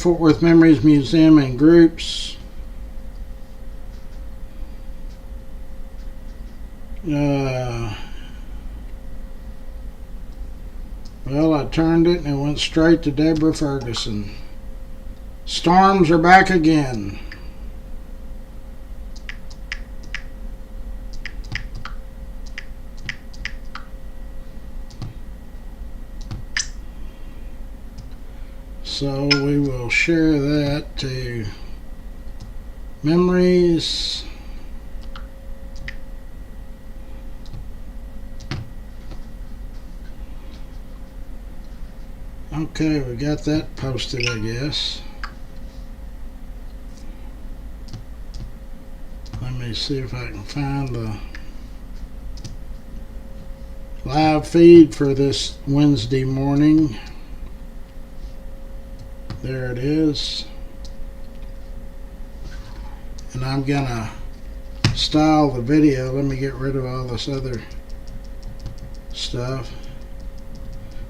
Fort Worth Memories Museum in groups. Well, I turned it and it went straight to Deborah Ferguson. Storms are back again. So we will share that to memories. Okay, we got that posted, I guess. Let me see if I can find the live feed for this Wednesday morning. There it is. And I'm gonna style the video. Let me get rid of all this other stuff.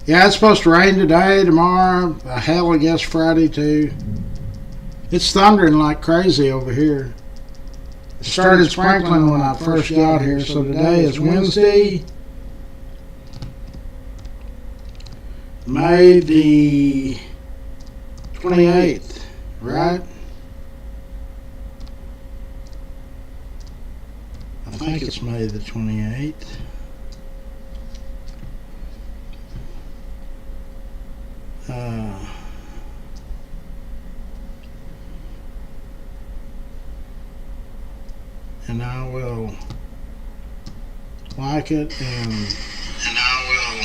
Yeah, it's supposed to rain today, tomorrow, hell, I guess Friday too. It's thundering like crazy over here. It started sprinkling when I first got here, so today is Wednesday, May the 28th, right? I think it's May the 28th. And I will like it and I will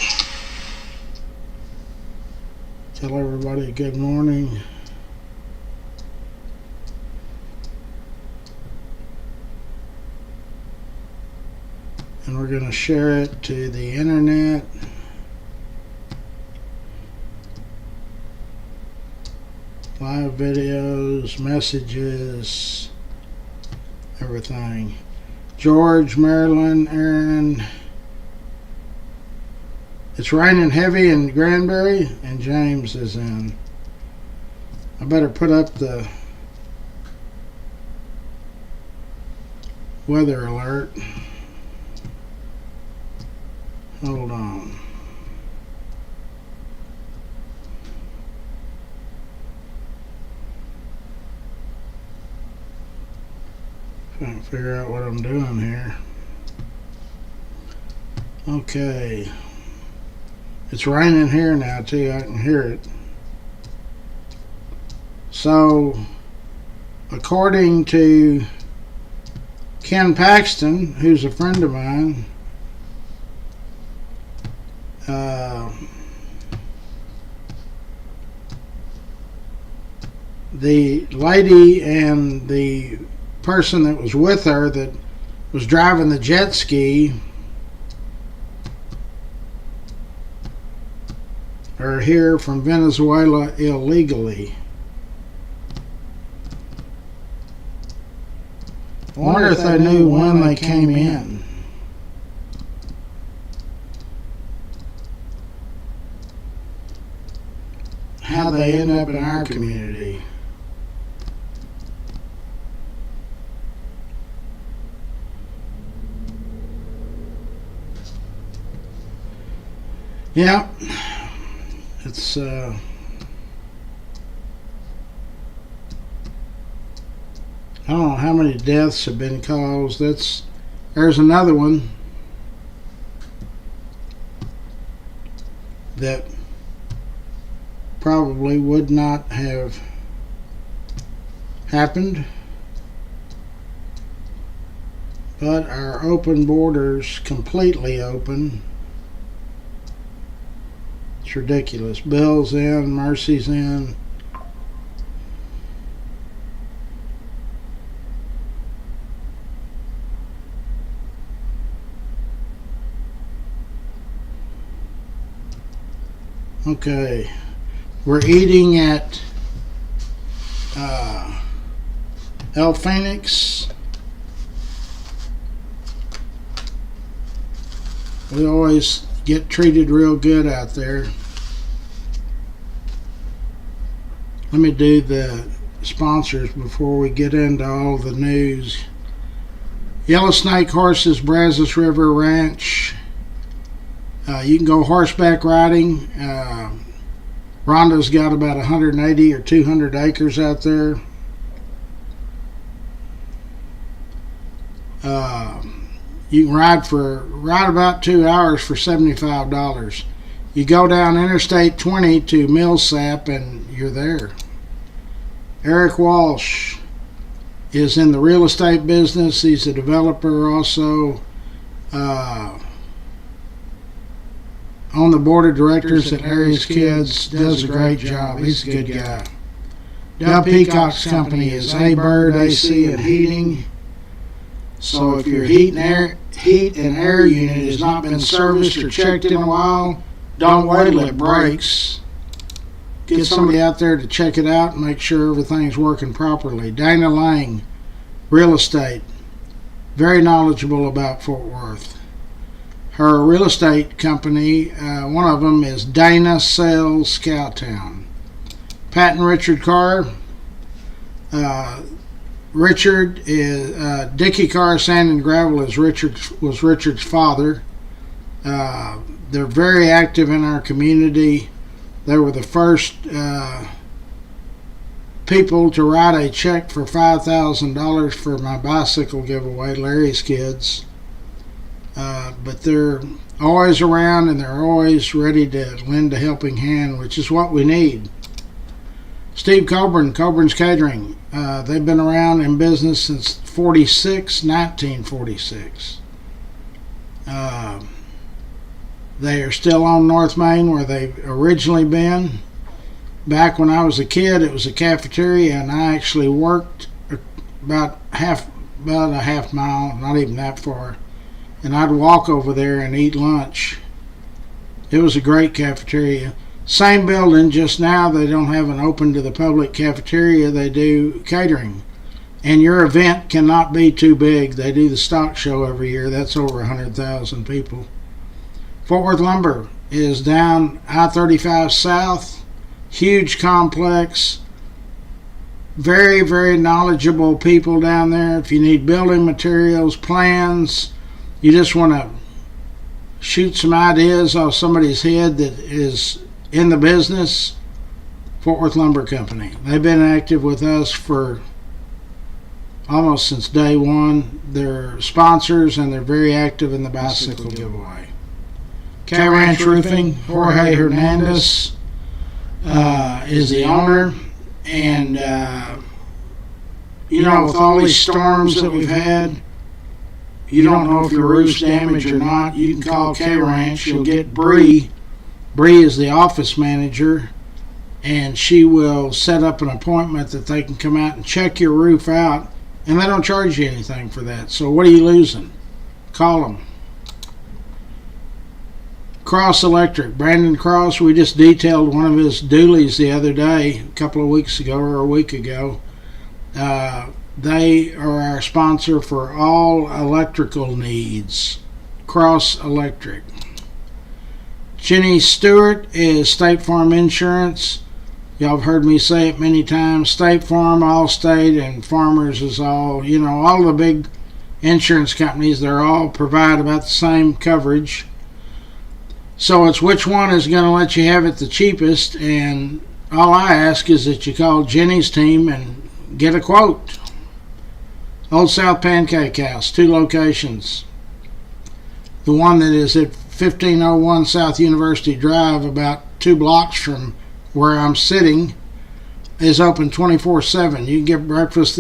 tell everybody good morning. And we're going to share it to the internet. Live videos, messages, everything. George, Marilyn, Aaron. It's raining heavy in Granbury, and James is in. I better put up the weather alert. Hold on. Trying to figure out what I'm doing here. Okay. It's raining here now too. I can hear it. So, according to Ken Paxton, who's a friend of mine, the lady and the person that was with her that was driving the jet ski are here from Venezuela illegally. I wonder if they knew when they came in. How they end up in our community. Yeah, it's I don't know how many deaths have been caused. There's another one that probably would not have happened, but our open borders completely open. It's ridiculous. Bill's in, Mercy's in. Okay, we're eating at El Phoenix. We always get treated real good out there. let me do the sponsors before we get into all the news. Yellow Snake Horses, Brazos River Ranch. You can go horseback riding. Rhonda's got about 180 or 200 acres out there. You can ride about 2 hours for $75. You go down Interstate 20 to Millsap and you're there. Eric Walsh is in the real estate business. He's a developer also. On the board of directors at Larry's Kids, does a great job. He's a good guy. Dub Peacock's company is A Bird AC and Heating. So if your heat and air unit has not been serviced or checked in a while, don't wait till it breaks. Get somebody out there to check it out and make sure everything's working properly. Dana Lang, real estate, very knowledgeable about Fort Worth. Her real estate company, one of them is Dana Sales Scowtown. Pat and Richard Carr. Richard is Dickie Carr Sand and Gravel was Richard's father. They're very active in our community. They were the first people to write a check for $5,000 for my bicycle giveaway, Larry's Kids. But they're always around and they're always ready to lend a helping hand, which is what we need. Steve Coburn, Coburn's Catering. They've been around in business since 1946. They are still on North Main where they've originally been. Back when I was a kid, it was a cafeteria, and I actually worked about a half mile, not even that far, and I'd walk over there and eat lunch. It was a great cafeteria. Same building, just now they don't have an open to the public cafeteria. They do catering. And your event cannot be too big. They do the stock show every year. That's over 100,000 people. Fort Worth Lumber is down I-35 South. Huge complex. Very, very knowledgeable people down there. If you need building materials, plans, you just want to shoot some ideas off somebody's head that is in the business, Fort Worth Lumber Company. They've been active with us for almost since day one. They're sponsors and they're very active in the bicycle giveaway. K Ranch Roofing, Jorge Hernandez is the owner. And, with all these storms that we've had, you don't know if your roof's damaged or not. You can call K Ranch. You'll get Bree. Bree is the office manager, and she will set up an appointment that they can come out and check your roof out, and they don't charge you anything for that. So what are you losing? Call them. Cross Electric, Brandon Cross, we just detailed one of his dualies the other day, a couple of weeks ago or a week ago. They are our sponsor for all electrical needs. Cross Electric. Jenny Stewart is State Farm Insurance. Y'all have heard me say it many times. State Farm, Allstate, and Farmers is all the big insurance companies, they're all provide about the same coverage. So it's which one is going to let you have it the cheapest, and all I ask is that you call Jenny's team and get a quote. Old South Pancake House, 2 locations. The one that is at 1501 South University Drive, about 2 blocks from where I'm sitting, is open 24/7. You can get breakfast.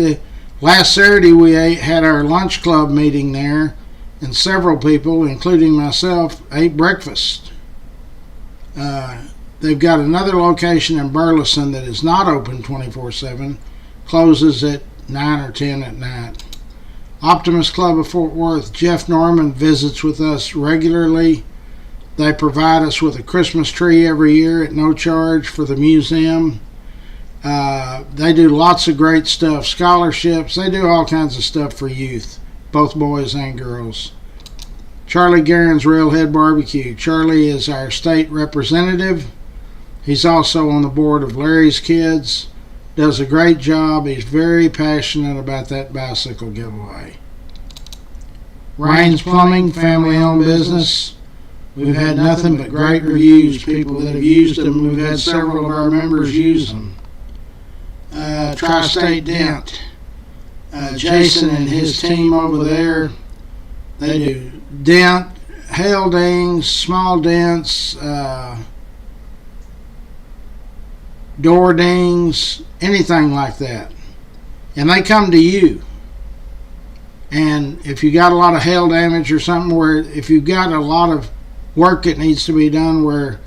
Last Saturday we had our lunch club meeting there, and several people, including myself, ate breakfast. They've got another location in Burleson that is not open 24/7, closes at 9 or 10 at night. Optimist Club of Fort Worth, Jeff Norman visits with us regularly. They provide us with a Christmas tree every year at no charge for the museum. They do lots of great stuff, scholarships. They do all kinds of stuff for youth, both boys and girls. Charlie Guerin's Railhead Barbecue. Charlie is our state representative. He's also on the board of Larry's Kids. does a great job. He's very passionate about that bicycle giveaway. Raines Plumbing, family-owned business. We've had nothing but great reviews, people that have used them. We've had several of our members use them. Tri-State Dent. Jason and his team over there, they do dent, hail dings, small dents, door dings, anything like that. And they come to you. And if you got a lot of hail damage or something, where if you've got a lot of work that needs to be done where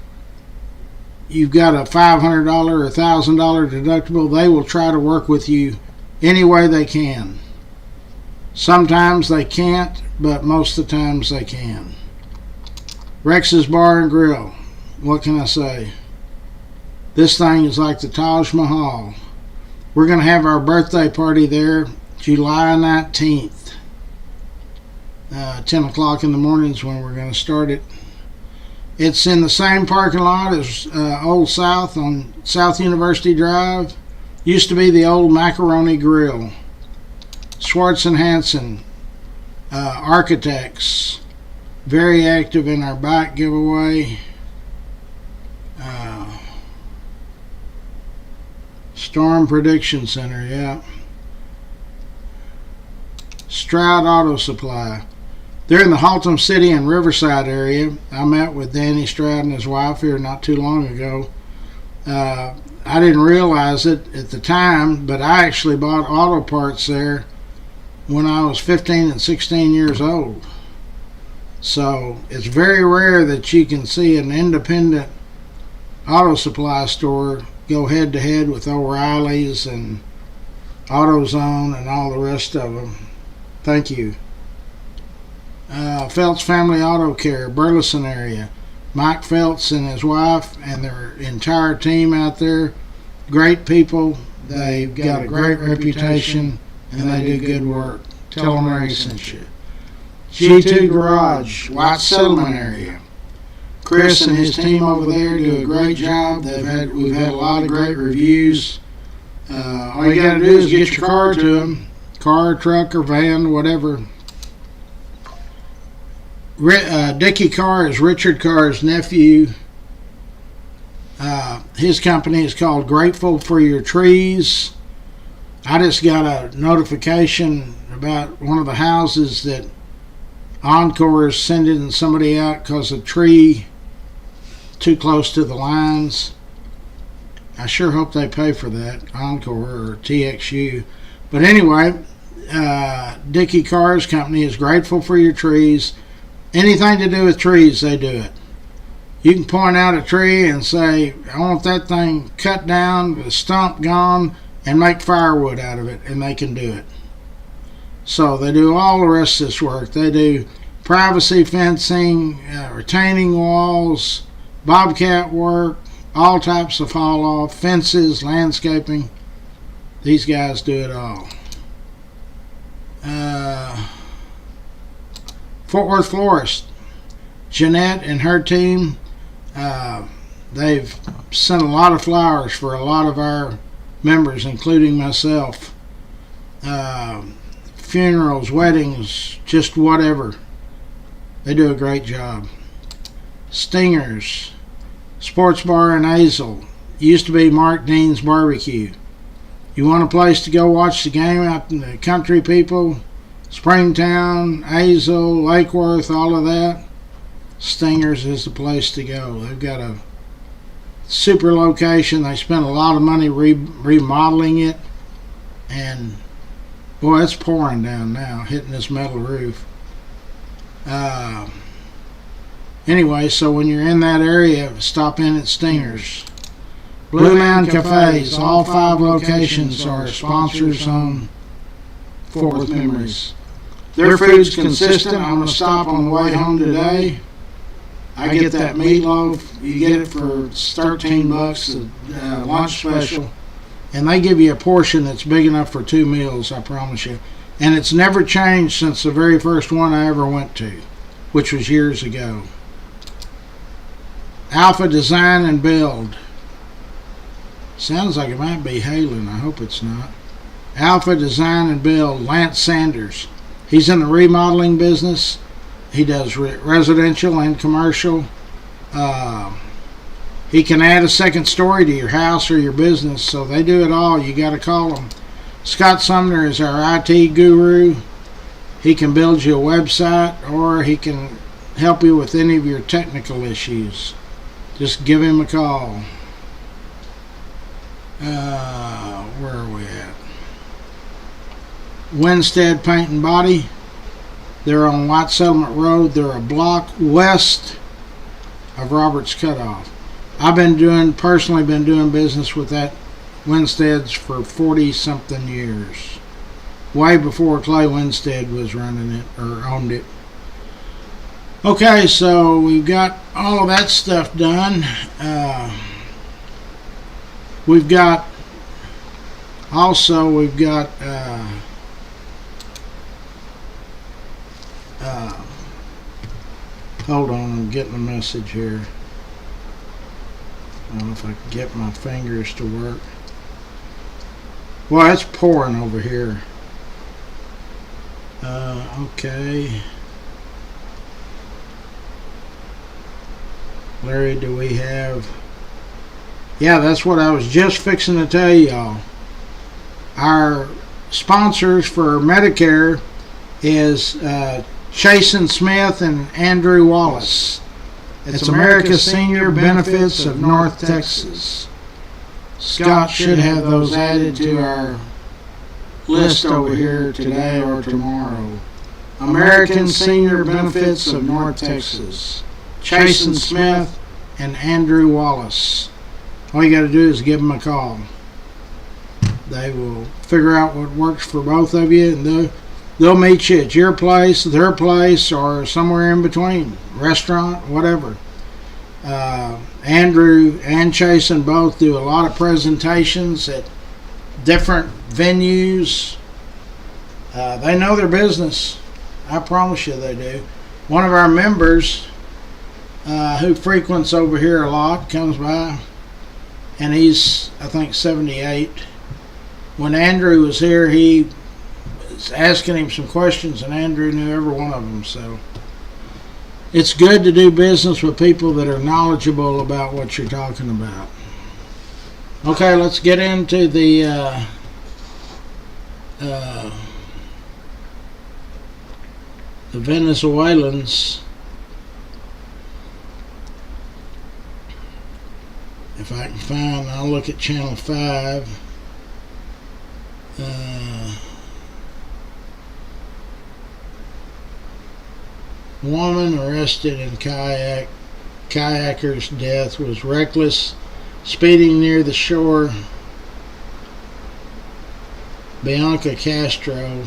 you've got a $500 or $1,000 deductible, they will try to work with you any way they can. Sometimes they can't, but most of the times they can. Rex's Bar and Grill. What can I say? This thing is like the Taj Mahal. We're going to have our birthday party there July 19th. 10 o'clock in the morning is when we're going to start it. It's in the same parking lot as Old South on South University Drive. Used to be the old Macaroni Grill. Schwartz and Hanson, architects, very active in our bike giveaway. Storm Prediction Center, yeah. Stroud Auto Supply. They're in the Haltom City and Riverside area. I met with Danny Stroud and his wife here not too long ago. I didn't realize it at the time, but I actually bought auto parts there when I was 15 and 16 years old. So it's very rare that you can see an independent auto supply store go head to head with O'Reilly's and AutoZone and all the rest of them. Thank you. Feltz Family Auto Care, Burleson area. Mike Feltz and his wife and their entire team out there, great people. They've got a great reputation and they do good work. Tell them Ray sent you. G2 Garage, White Settlement area. Chris and his team over there do a great job. We've had a lot of great reviews. All you got to do is get your car to them. Car, truck, or van, whatever. Dickie Carr is Richard Carr's nephew. His company is called Grateful for Your Trees. I just got a notification about one of the houses that Encore is sending somebody out because a tree too close to the lines. I sure hope they pay for that, Encore or TXU. But anyway, Dickie Carr's company is Grateful for Your Trees. Anything to do with trees, they do it. You can point out a tree and say, I want that thing cut down, the stump gone, and make firewood out of it, and they can do it. So they do all the rest of this work. They do privacy fencing, retaining walls, bobcat work, all types of haul off, fences, landscaping. These guys do it all. Fort Worth Florist, Jeanette and her team, they've sent a lot of flowers for a lot of our members, including myself. Funerals, weddings, just whatever. They do a great job. Stingers, Sports Bar in Azle. Used to be Mark Dean's Barbecue. You want a place to go watch the game out in the country, people? Springtown, Azle, Lake Worth, all of that. Stingers is the place to go. They've got a super location. They spent a lot of money remodeling it. And boy, it's pouring down now, hitting this metal roof. Anyway, so when you're in that area, stop in at Stingers. Blue Mound Cafes, all 5 locations are sponsors on Fort Worth Memories. Their food's consistent. I'm going to stop on the way home today. I get that meatloaf. You get it for $13, a lunch special. And they give you a portion that's big enough for 2 meals, I promise you. And it's never changed since the very first one I ever went to, which was years ago. Alpha Design and Build. Sounds like it might be Halen. I hope it's not. Alpha Design and Build, Lance Sanders. He's in the remodeling business. He does residential and commercial. He can add a second story to your house or your business, so they do it all. You got to call them. Scott Sumner is our IT guru. He can build you a website, or he can help you with any of your technical issues. Just give him a call. Where are we at? Winstead Paint and Body. They're on White Settlement Road. They're a block west of Roberts Cutoff. I've personally been doing business with that Winstead's for 40-something years. Way before Clay Winstead was running it or owned it. Okay, so we've got all of that stuff done. We've got hold on, I'm getting a message here. I don't know if I can get my fingers to work. Well, it's pouring over here. Okay. Larry, do we have... Yeah, that's what I was just fixing to tell y'all. Our sponsors for Medicare is Chasen Smith and Andrew Wallace. It's America's Senior Benefits of North Texas. Scott should have those added to our list over here today or tomorrow. American Senior Benefits of North Texas. Chasen Smith and Andrew Wallace. All you got to do is give them a call. They will figure out what works for both of you, and they'll meet you at your place, their place, or somewhere in between. Restaurant, whatever. Andrew and Chasen both do a lot of presentations at different venues. They know their business. I promise you they do. One of our members who frequents over here a lot comes by, and he's, I think, 78. When Andrew was here, he was asking him some questions, and Andrew knew every one of them. So it's good to do business with people that are knowledgeable about what you're talking about. Okay, let's get into the Venezuelans. If I can find, I'll look at channel 5. Woman arrested in kayaker's death was reckless speeding near the shore. Bianca Castro.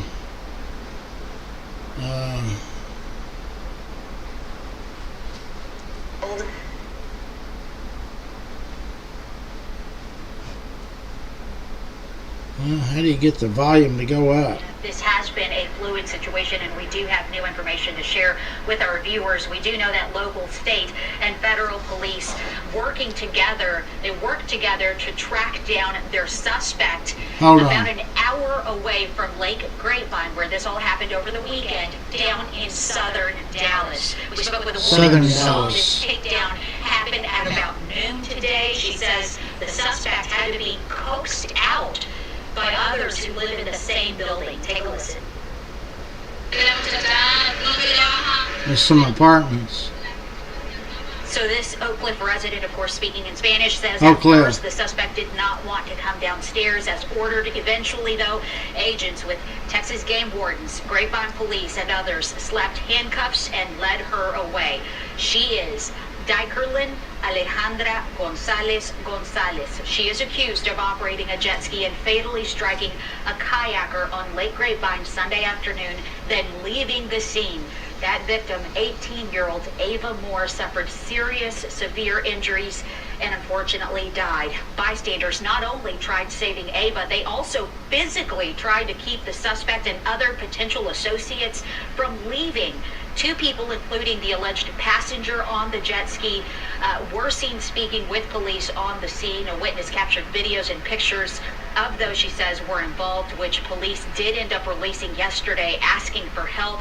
How do you get the volume to go up? This has been a fluid situation, and we do have new information to share with our viewers. We do know that local, state, and federal police working together, they work together to track down their suspect about an hour away from Lake Grapevine, where this all happened over the weekend, down in southern Dallas. We spoke with a woman who saw this takedown happen at about noon today. She says the suspect had to be coaxed out by others who live in the same building. Take a listen. There's some apartments. So this Oak Cliff resident, of course, speaking in Spanish, says at first the suspect did not want to come downstairs as ordered. Eventually, though, agents with Texas game wardens, Grapevine police, and others slapped handcuffs and led her away. She is Dikerlin Alejandra Gonzalez. She is accused of operating a jet ski and fatally striking a kayaker on Lake Grapevine Sunday afternoon, then leaving the scene. That victim, 18-year-old Ava Moore, suffered serious, severe injuries and unfortunately died. Bystanders not only tried saving Ava, they also physically tried to keep the suspect and other potential associates from leaving. 2 people, including the alleged passenger on the jet ski, were seen speaking with police on the scene. A witness captured videos and pictures of those she says were involved, which police did end up releasing yesterday, asking for help.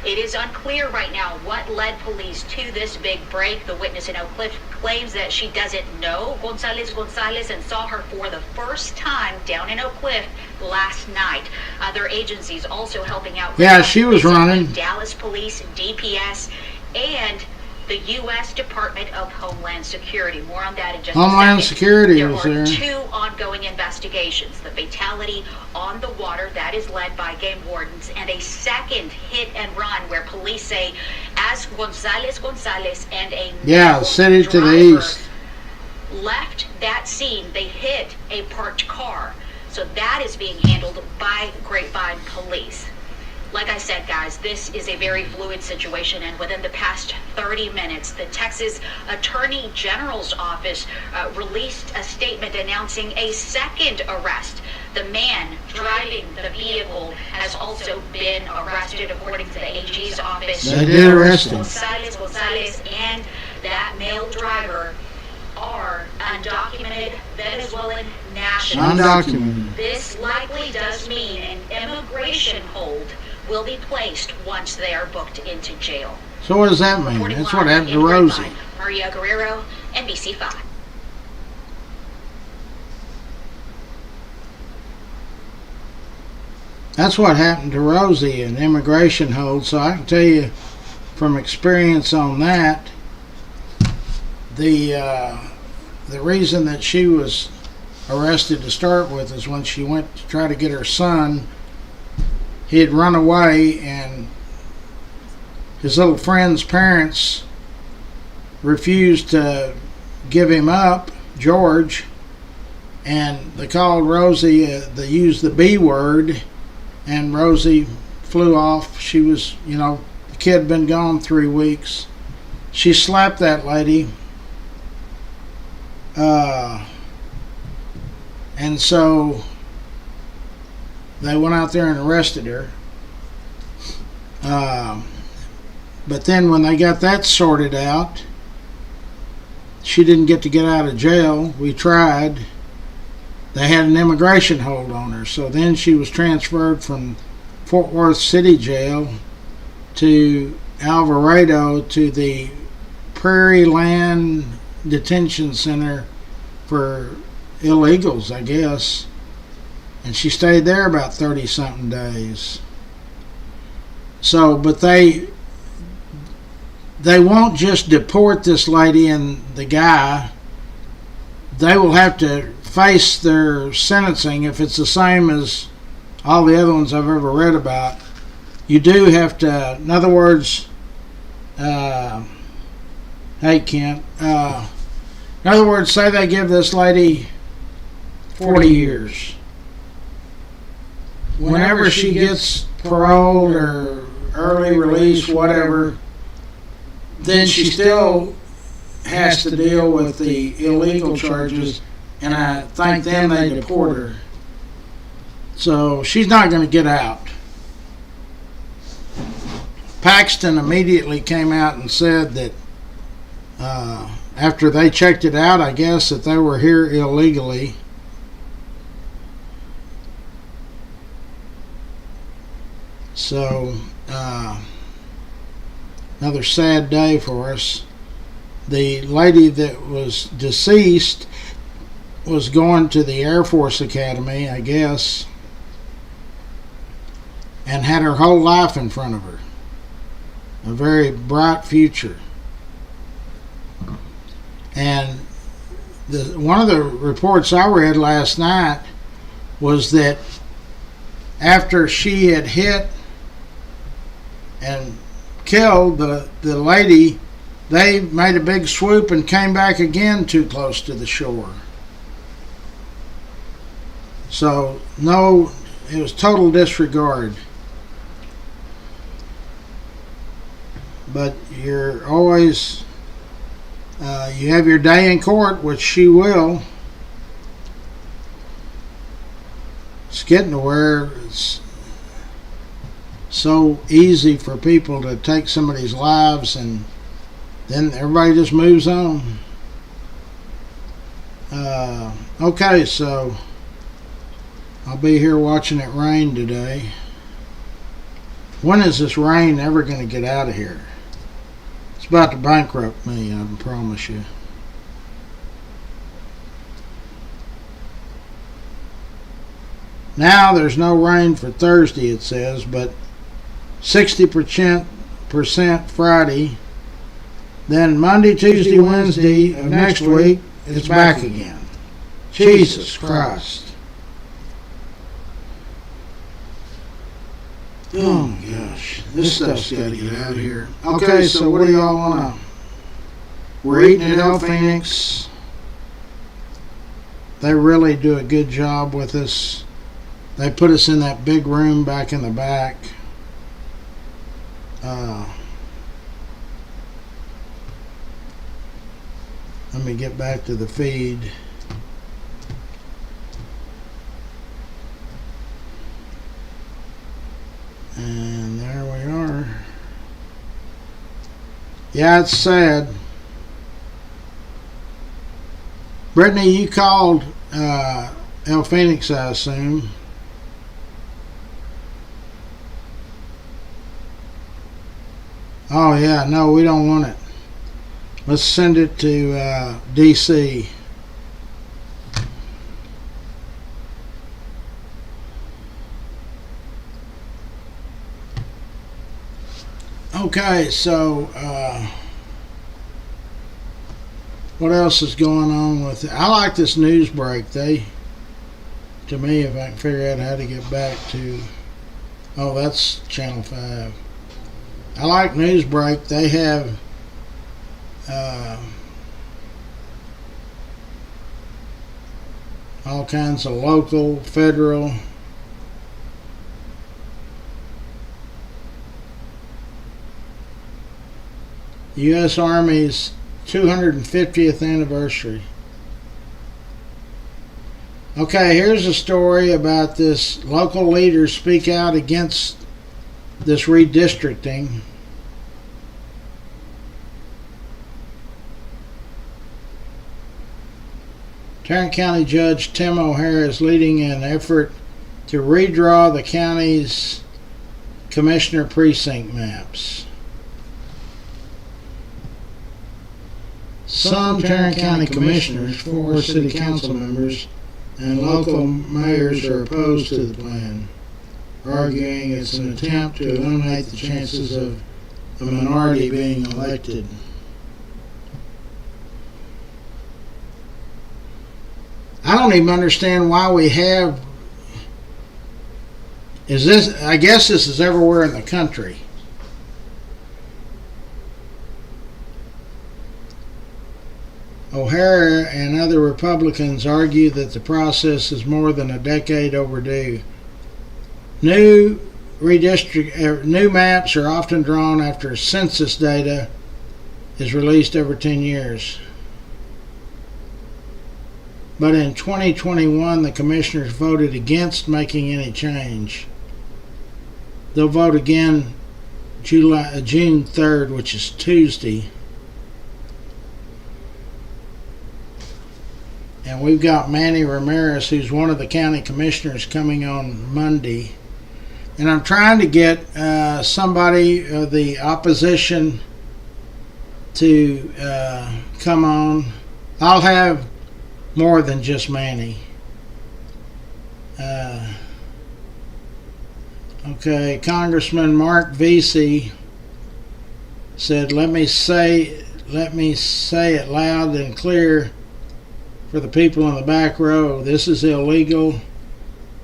It is unclear right now what led police to this big break. The witness in Oak Cliff claims that she doesn't know Gonzalez and saw her for the first time down in Oak Cliff last night. Other agencies also helping out. Yeah, she was running. Dallas Police, DPS, and the U.S. Department of Homeland Security. More on that in just a second. Homeland Security was there. There are 2 ongoing investigations. The fatality on the water, that is led by game wardens, and a second hit and run where police say as Gonzalez and a city to the driver east left that scene, they hit a parked car. So that is being handled by Grapevine Police. Like I said, guys, this is a very fluid situation, and within the past 30 minutes, the Texas Attorney General's office released a statement announcing a second arrest. The man driving the vehicle has also been arrested, according to the AG's office. They did arrest him. Gonzalez and that male driver are undocumented Venezuelan nationals. Undocumented. This likely does mean an immigration hold will be placed once they are booked into jail. So what does that mean? Reporting That's what live happened to in Rosie. Grapevine, Maria Guerrero, NBC5. That's what happened to Rosie, an immigration hold. So I can tell you from experience on that, the reason that she was arrested to start with is when she went to try to get her son. He had run away, and his little friend's parents refused to give him up, George, and they called Rosie, they used the B word, and Rosie flew off. She was, the kid had been gone 3 weeks. She slapped that lady, and so they went out there and arrested her. But then when they got that sorted out, she didn't get to get out of jail. We tried. They had an immigration hold on her. So then she was transferred from Fort Worth City Jail to Alvarado to the Prairie Land Detention Center for illegals, I guess. And she stayed there about 30-something days. So, but they won't just deport this lady and the guy. They will have to face their sentencing if it's the same as all the other ones I've ever read about. You do have to, in other words, hey Kent, in other words, say they give this lady 40 years. Whenever she gets paroled or early release, whatever, then she still has to deal with the illegal charges, and I think then they deport her. So she's not going to get out. Paxton immediately came out and said that after they checked it out, I guess, that they were here illegally. So, another sad day for us. The lady that was deceased was going to the Air Force Academy, I guess, and had her whole life in front of her. A very bright future. And one of the reports I read last night was that after she had hit and killed the lady, they made a big swoop and came back again too close to the shore. So, no, it was total disregard. But you're always You have your day in court, which she will. It's getting to where it's so easy for people to take somebody's lives, and then everybody just moves on. Okay, so I'll be here watching it rain today. When is this rain ever going to get out of here? It's about to bankrupt me, I can promise you. Now there's no rain for Thursday, it says, but 60% Friday. Then Monday, Tuesday, Wednesday of next week, it's back again. Jesus Christ. Oh my gosh. This stuff's got to get out of here. Okay, so what do y'all want to... We're eating at El Phoenix. They really do a good job with us. They put us in that big room back in the back. Let me get back to the feed. And there we are. Yeah, it's sad. Brittany, you called El Phoenix, I assume. Oh yeah, no, we don't want it. Let's send it to DC. Okay, so what else is going on with it? I like this news break. To me, if I can figure out how to get back to, oh, that's Channel 5. I like Newsbreak. They have all kinds of local, federal. U.S. Army's 250th anniversary. Okay, here's a story about this. Local leaders speak out against this redistricting. Tarrant County Judge Tim O'Hara is leading an effort to redraw the county's commissioner precinct maps. Some Tarrant County commissioners, 4 city council members, and local mayors are opposed to the plan, arguing it's an attempt to eliminate the chances of a minority being elected. I don't even understand why we have... I guess this is everywhere in the country. O'Hara and other Republicans argue that the process is more than a decade overdue. New maps are often drawn after census data is released every 10 years. But in 2021, the commissioners voted against making any change. They'll vote again June 3rd, which is Tuesday. And we've got Manny Ramirez, who's one of the county commissioners, coming on Monday. And I'm trying to get somebody of the opposition to come on. I'll have more than just Manny. Okay, Congressman Mark Vesey said, let me say it loud and clear for the people in the back row. This is illegal.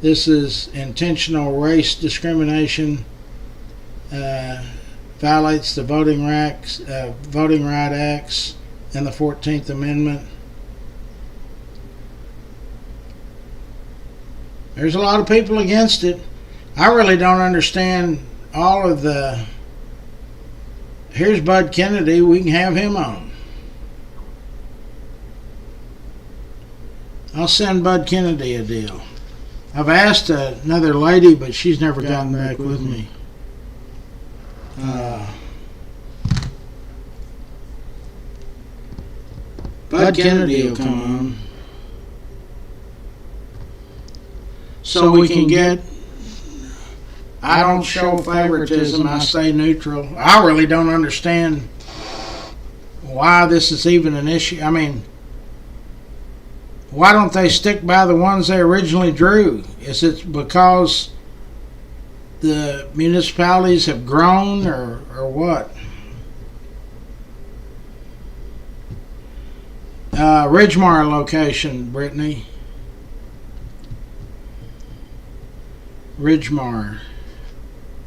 This is intentional race discrimination. Violates the Voting Rights Acts and the 14th Amendment. There's a lot of people against it. I really don't understand all of the... Here's Bud Kennedy. We can have him on. I'll send Bud Kennedy a deal. I've asked another lady, but she's never gotten back with me. Bud Kennedy will come on. So we can get... I don't show favoritism. I stay neutral. I really don't understand why this is even an issue. I mean, why don't they stick by the ones they originally drew? Is it because the municipalities have grown or what? Ridgemar location, Brittany. Ridgemar.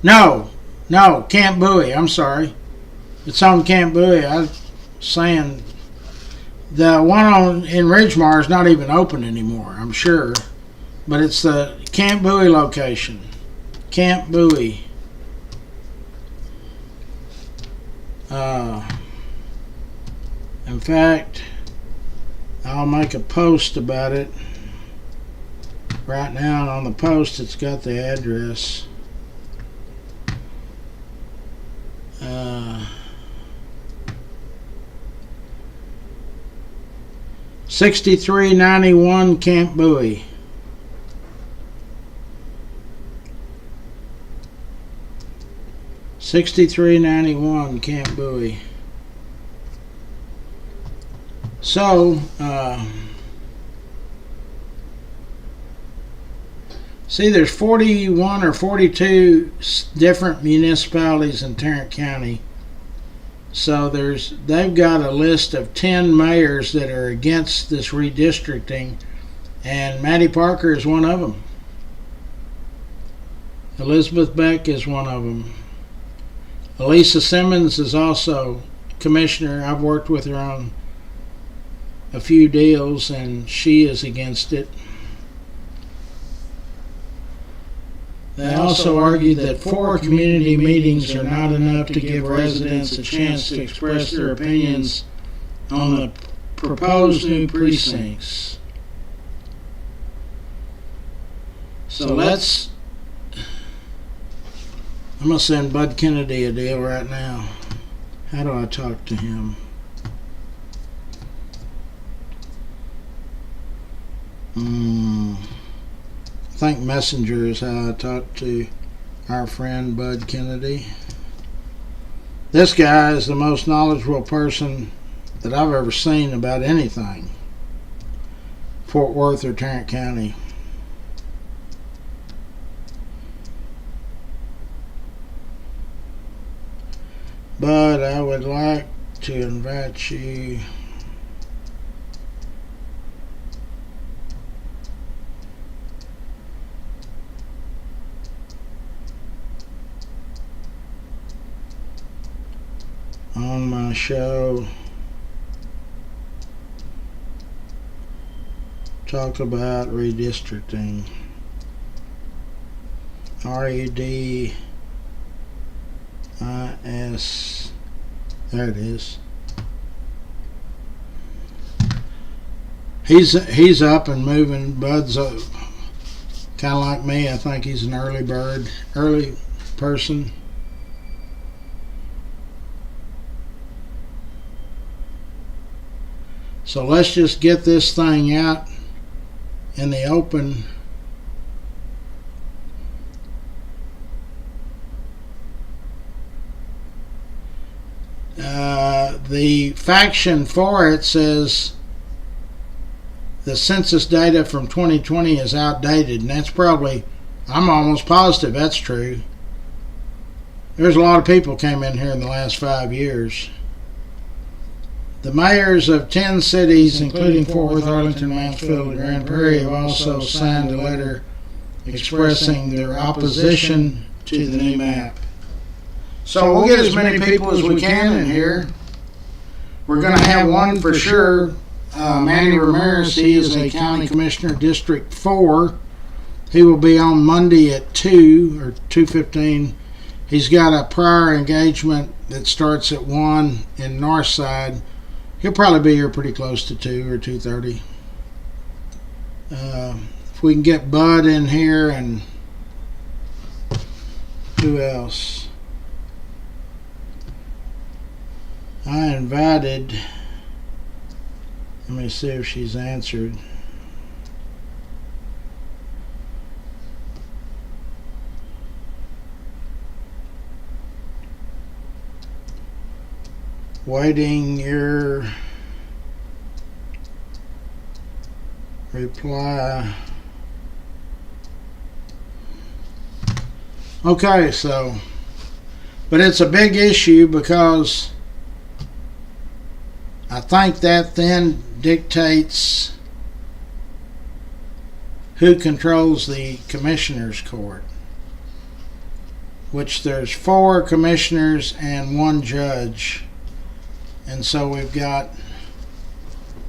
No, Camp Bowie. I'm sorry. It's on Camp Bowie. I was saying the one in Ridgemar is not even open anymore, I'm sure. But it's the Camp Bowie location. Camp Bowie. In fact, I'll make a post about it. Right now on the post it's got the address. 6391 Camp Bowie. $63.91 Camp Bowie. So, see, there's 41 or 42 different municipalities in Tarrant County. So they've got a list of 10 mayors that are against this redistricting, and Mattie Parker is one of them. Elizabeth Beck is one of them. Elisa Simmons is also commissioner. I've worked with her on a few deals, and she is against it. They also argue that 4 community meetings are not enough to give residents a chance to express their opinions on the proposed new precincts. So I'm going to send Bud Kennedy a deal right now. How do I talk to him? I think Messenger is how I talk to our friend Bud Kennedy. This guy is the most knowledgeable person that I've ever seen about anything. Fort Worth or Tarrant County. But I would like to invite you on my show. Talk about redistricting. REDIS. There it is. He's up and moving. Bud's up. Kind of like me. I think he's an early bird, early person. So let's just get this thing out in the open. The faction for it says the census data from 2020 is outdated, and that's probably, I'm almost positive that's true. There's a lot of people came in here in the last 5 years. The mayors of 10 cities, including Fort Worth, Arlington, Mansfield, and Grand Prairie, have also signed a letter expressing their opposition to the new map. So we'll get as many people as we can in here. We're going to have one for sure. Manny Ramirez, he is a county commissioner, District 4. He will be on Monday at 2 or 2:15. He's got a prior engagement that starts at 1 in Northside. He'll probably be here pretty close to 2 or 2:30. If we can get Bud in here, and who else? I invited, let me see if she's answered. Waiting your reply. Okay, so, but it's a big issue because I think that then dictates who controls the commissioner's court, which there's 4 commissioners and 1 judge. And so we've got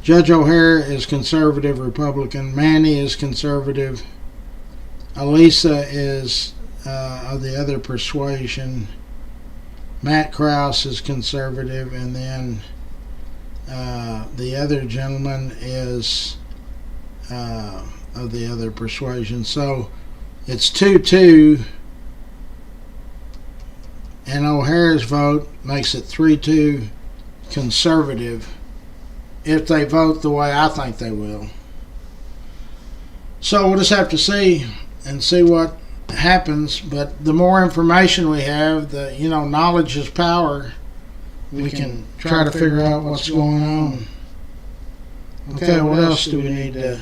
Judge O'Hare is conservative Republican, Manny is conservative, Elisa is of the other persuasion, Matt Krause is conservative, and then the other gentleman is of the other persuasion. So it's 2-2, and O'Hare's vote makes it 3-2 conservative if they vote the way I think they will. So we'll just have to see what happens. But the more information we have, the knowledge is power. We can try to figure out what's going on. Okay, what else do we need to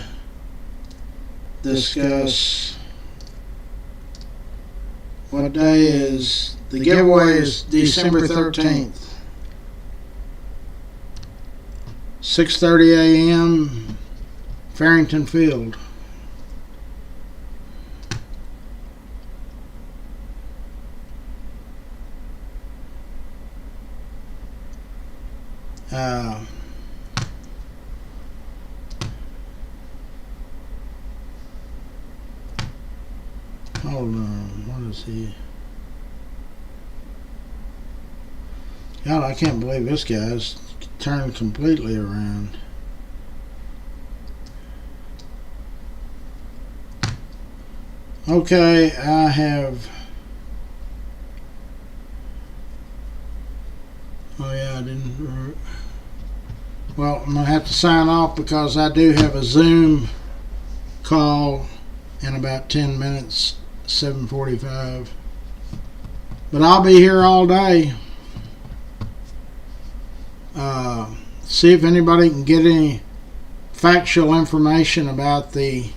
discuss? What day is the giveaway? Is December 13th. 6:30 a.m. Farrington Field. Hold on, what is he? God, I can't believe this guy's turned completely around. Okay, I have. Oh yeah, I didn't. Well, I'm gonna have to sign off because I do have a Zoom call in about 10 minutes, 7:45. But I'll be here all day. See if anybody can get any factual information about the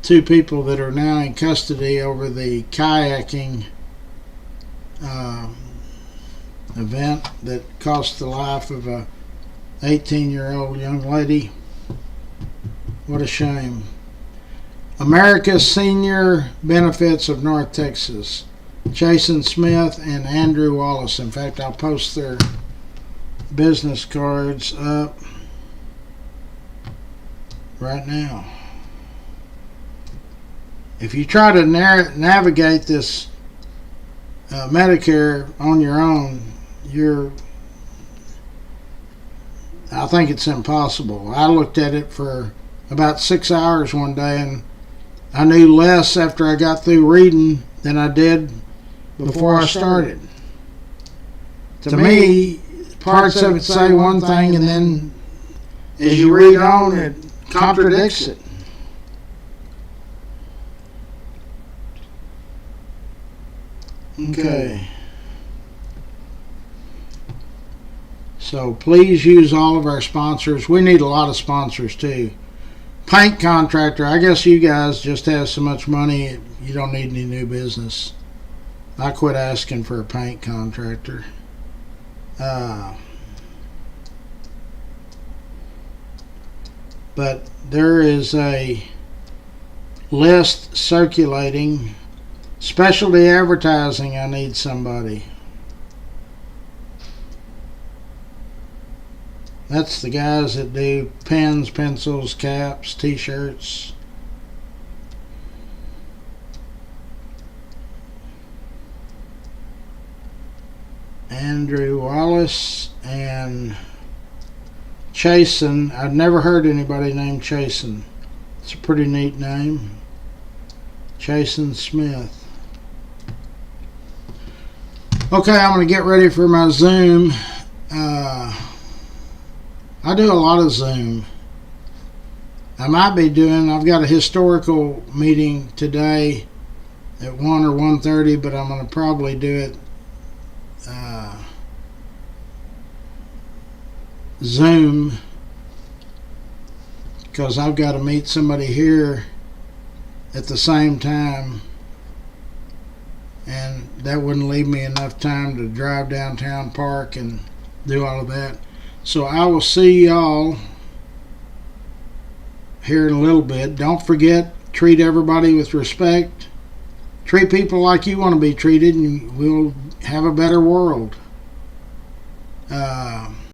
2 people that are now in custody over the kayaking event that cost the life of a 18-year-old young lady. What a shame. America's Senior Benefits of North Texas. Jason Smith and Andrew Wallace. In fact, I'll post their business cards up right now. If you try to navigate this Medicare on your own, I think it's impossible. I looked at it for about 6 hours one day, and I knew less after I got through reading than I did before I started. To me, parts of it say one thing, and then as you read on, it contradicts it. Okay. So please use all of our sponsors. We need a lot of sponsors too. Paint contractor. I guess you guys just have so much money you don't need any new business. I quit asking for a paint contractor. But there is a list circulating. Specialty advertising, I need somebody. That's the guys that do pens, pencils, caps, t-shirts. Andrew Wallace and Chasen. I've never heard anybody named Chasen. It's a pretty neat name. Jason Smith. Okay, I'm going to get ready for my Zoom. I do a lot of Zoom. I've got a historical meeting today at 1 or 1:30, but I'm going to probably do it Zoom, because I've got to meet somebody here at the same time, and that wouldn't leave me enough time to drive downtown, park, and do all of that. So I will see y'all here in a little bit. Don't forget, treat everybody with respect. Treat people like you want to be treated, and we'll have a better world.